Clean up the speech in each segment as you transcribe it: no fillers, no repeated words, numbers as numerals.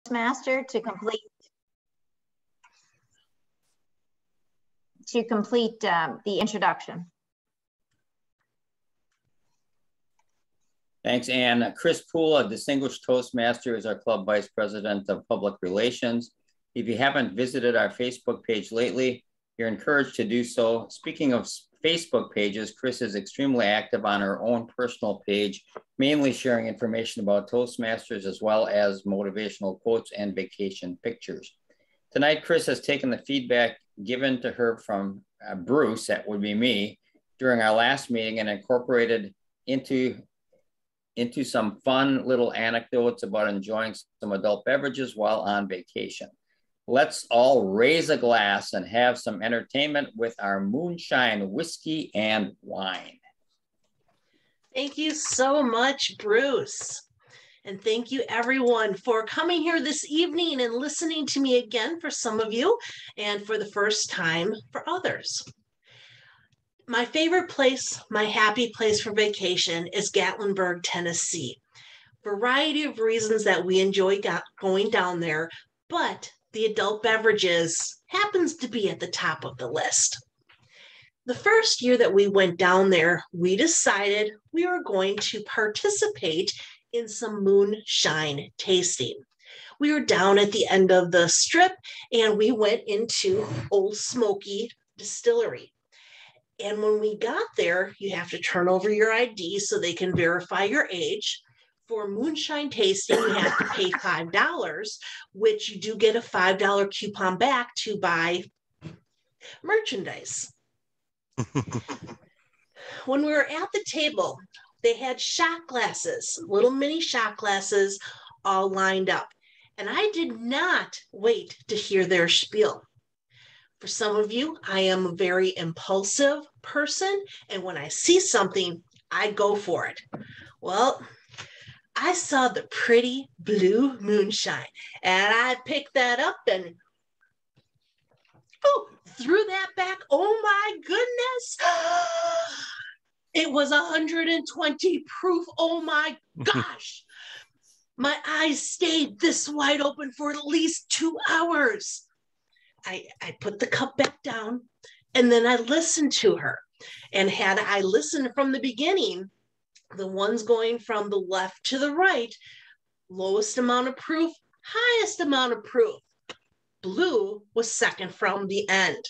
Toastmaster to complete the introduction. Thanks, Ann. Kris Poole, a distinguished Toastmaster, is our Club Vice President of Public Relations. If you haven't visited our Facebook page lately, you're encouraged to do so. Speaking of Facebook pages, Kris is extremely active on her own personal page, mainly sharing information about Toastmasters as well as motivational quotes and vacation pictures. Tonight, Kris has taken the feedback given to her from Bruce, that would be me, during our last meeting and incorporated into some fun little anecdotes about enjoying some adult beverages while on vacation. Let's all raise a glass and have some entertainment with our Moonshine whiskey and wine. Thank you so much, Bruce. And thank you everyone for coming here this evening and listening to me again for some of you and for the first time for others. My favorite place, my happy place for vacation is Gatlinburg, Tennessee. Variety of reasons that we enjoy going down there, but the adult beverages happens to be at the top of the list. The first year that we went down there, we decided we were going to participate in some moonshine tasting. We were down at the end of the strip and we went into Old Smoky Distillery. And when we got there, you have to turn over your ID so they can verify your age. For moonshine tasting, you have to pay $5, which you do get a $5 coupon back to buy merchandise. When we were at the table, they had shot glasses, little mini shot glasses all lined up. And I did not wait to hear their spiel. For some of you, I am a very impulsive person. And when I see something, I go for it. Well, I saw the pretty blue moonshine and I picked that up and threw that back. Oh my goodness. It was 120 proof. Oh my gosh. My eyes stayed this wide open for at least 2 hours. I put the cup back down and then I listened to her. And had I listened from the beginning, the ones going from the left to the right, lowest amount of proof, highest amount of proof. Blue was second from the end.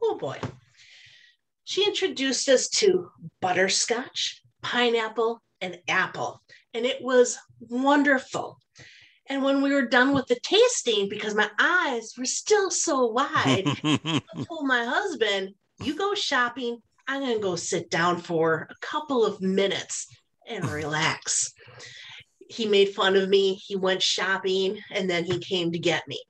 Oh boy. She introduced us to butterscotch, pineapple, and apple. And it was wonderful. And when we were done with the tasting, because my eyes were still so wide, I told my husband, you go shopping. I'm going to go sit down for a couple of minutes and relax. He made fun of me. He went shopping and then he came to get me.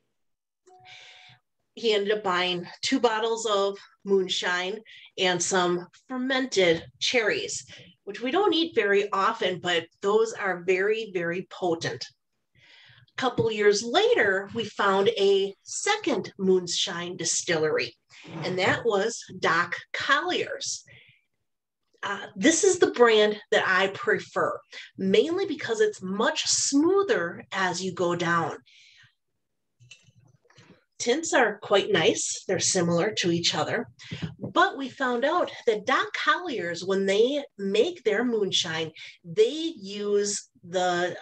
He ended up buying 2 bottles of moonshine and some fermented cherries, which we don't eat very often, but those are very, very potent. A couple years later, we found a second moonshine distillery, and that was Doc Collier's. This is the brand that I prefer, mainly because it's much smoother as you go down. Tints are quite nice. They're similar to each other. But we found out that Doc Collier's, when they make their moonshine, they use the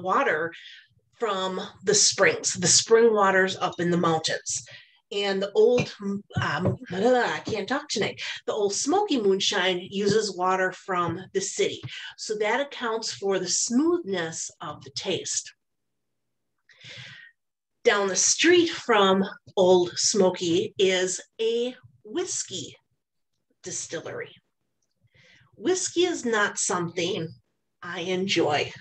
water from the springs, the spring waters up in the mountains. And the old, I can't talk tonight, the Old Smoky moonshine uses water from the city. So that accounts for the smoothness of the taste. Down the street from Old Smoky is a whiskey distillery. Whiskey is not something I enjoy.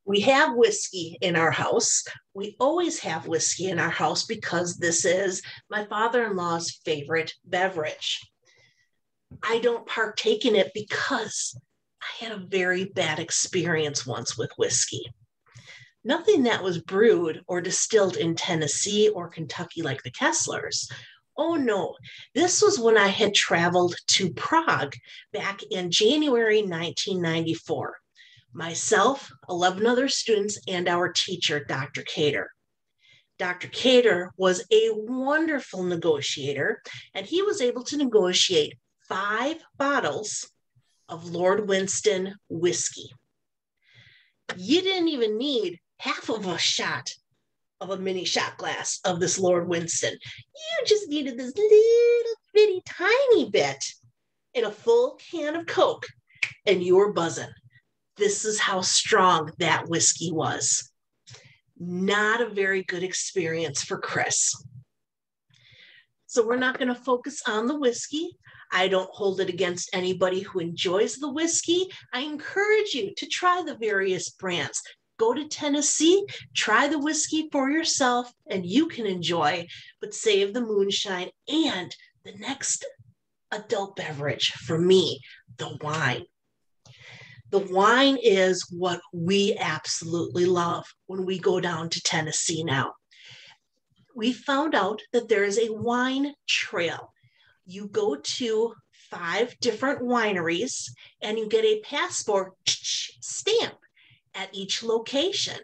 We have whiskey in our house. We always have whiskey in our house because this is my father-in-law's favorite beverage. I don't partake in it because I had a very bad experience once with whiskey. Nothing that was brewed or distilled in Tennessee or Kentucky like the Kesslers. Oh no, this was when I had traveled to Prague back in January 1994. myself, 11 other students, and our teacher, Dr. Cater. Dr. Cater was a wonderful negotiator, and he was able to negotiate 5 bottles of Lord Winston whiskey. You didn't even need half of a shot of a mini shot glass of this Lord Winston. You just needed this little bitty tiny bit in a full can of Coke, and you were buzzing. This is how strong that whiskey was. Not a very good experience for Kris. So we're not going to focus on the whiskey. I don't hold it against anybody who enjoys the whiskey. I encourage you to try the various brands. Go to Tennessee, try the whiskey for yourself, and you can enjoy, but save the moonshine and the next adult beverage for me, the wine. The wine is what we absolutely love when we go down to Tennessee now. We found out that there is a wine trail. You go to 5 different wineries and you get a passport stamp at each location.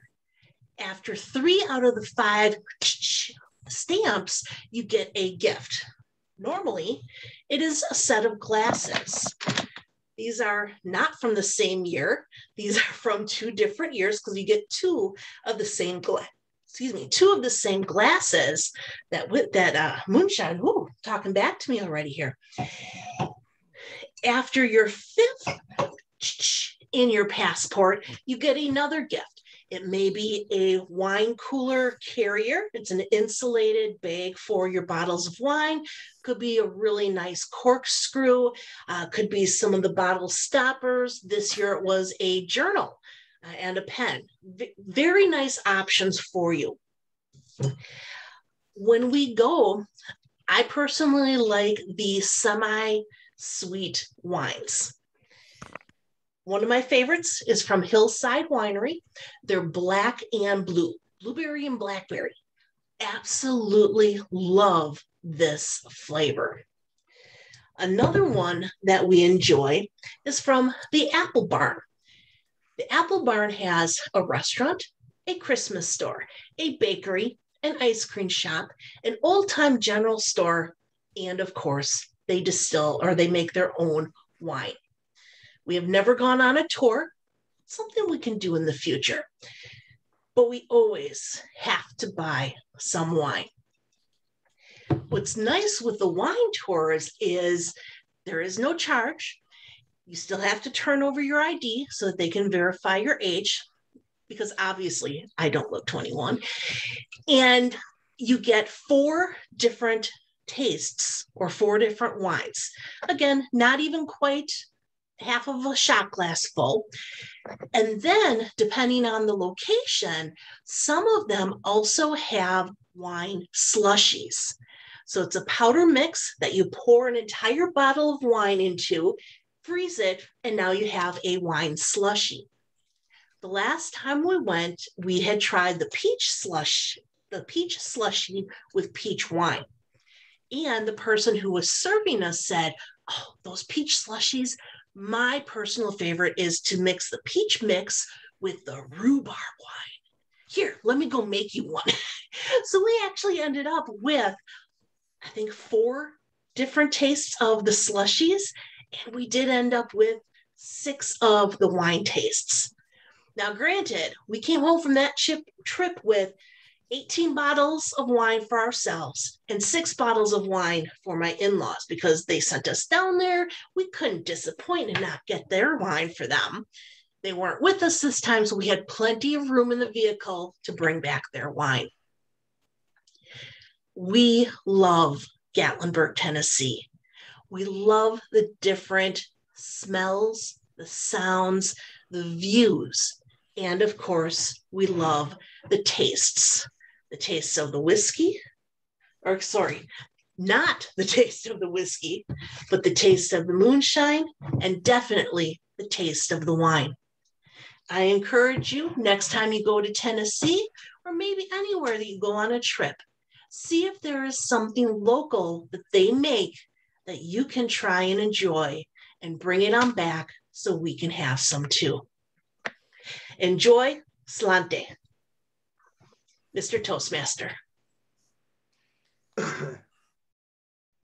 After 3 out of the 5 stamps, you get a gift. Normally, it is a set of glasses. These are not from the same year. These are from 2 different years because you get 2 of the same glasses that moonshine. Whoo, talking back to me already here. After your 5th in your passport, you get another gift. It may be a wine cooler carrier. It's an insulated bag for your bottles of wine. Could be a really nice corkscrew. Could be some of the bottle stoppers. This year it was a journal and a pen. Very nice options for you. When we go, I personally like the semi-sweet wines. One of my favorites is from Hillside Winery. They're black and blue, blueberry and blackberry. Absolutely love this flavor. Another one that we enjoy is from the Apple Barn. The Apple Barn has a restaurant, a Christmas store, a bakery, an ice cream shop, an old-time general store, and of course, they distill or they make their own wine. We have never gone on a tour, something we can do in the future, but we always have to buy some wine. What's nice with the wine tours is there is no charge. You still have to turn over your ID so that they can verify your age, because obviously I don't look 21. And you get 4 different tastes or 4 different wines. Again, not even quite half of a shot glass full. And then depending on the location, some of them also have wine slushies. So it's a powder mix that you pour an entire bottle of wine into, freeze it, and now you have a wine slushie. The last time we went, we had tried the peach slushie with peach wine. And the person who was serving us said, "Oh, those peach slushies, my personal favorite is to mix the peach mix with the rhubarb wine. Here, let me go make you one." So we actually ended up with, I think, 4 different tastes of the slushies, and we did end up with 6 of the wine tastes. Now, granted, we came home from that trip with 18 bottles of wine for ourselves and 6 bottles of wine for my in-laws because they sent us down there. We couldn't disappoint and not get their wine for them. They weren't with us this time, so we had plenty of room in the vehicle to bring back their wine. We love Gatlinburg, Tennessee. We love the different smells, the sounds, the views, and of course, we love the tastes. The tastes of the whiskey, or sorry, not the taste of the whiskey, but the taste of the moonshine, and definitely the taste of the wine. I encourage you, next time you go to Tennessee, or maybe anywhere that you go on a trip, see if there is something local that they make that you can try and enjoy, and bring it on back so we can have some too. Enjoy Slante, Mr. Toastmaster.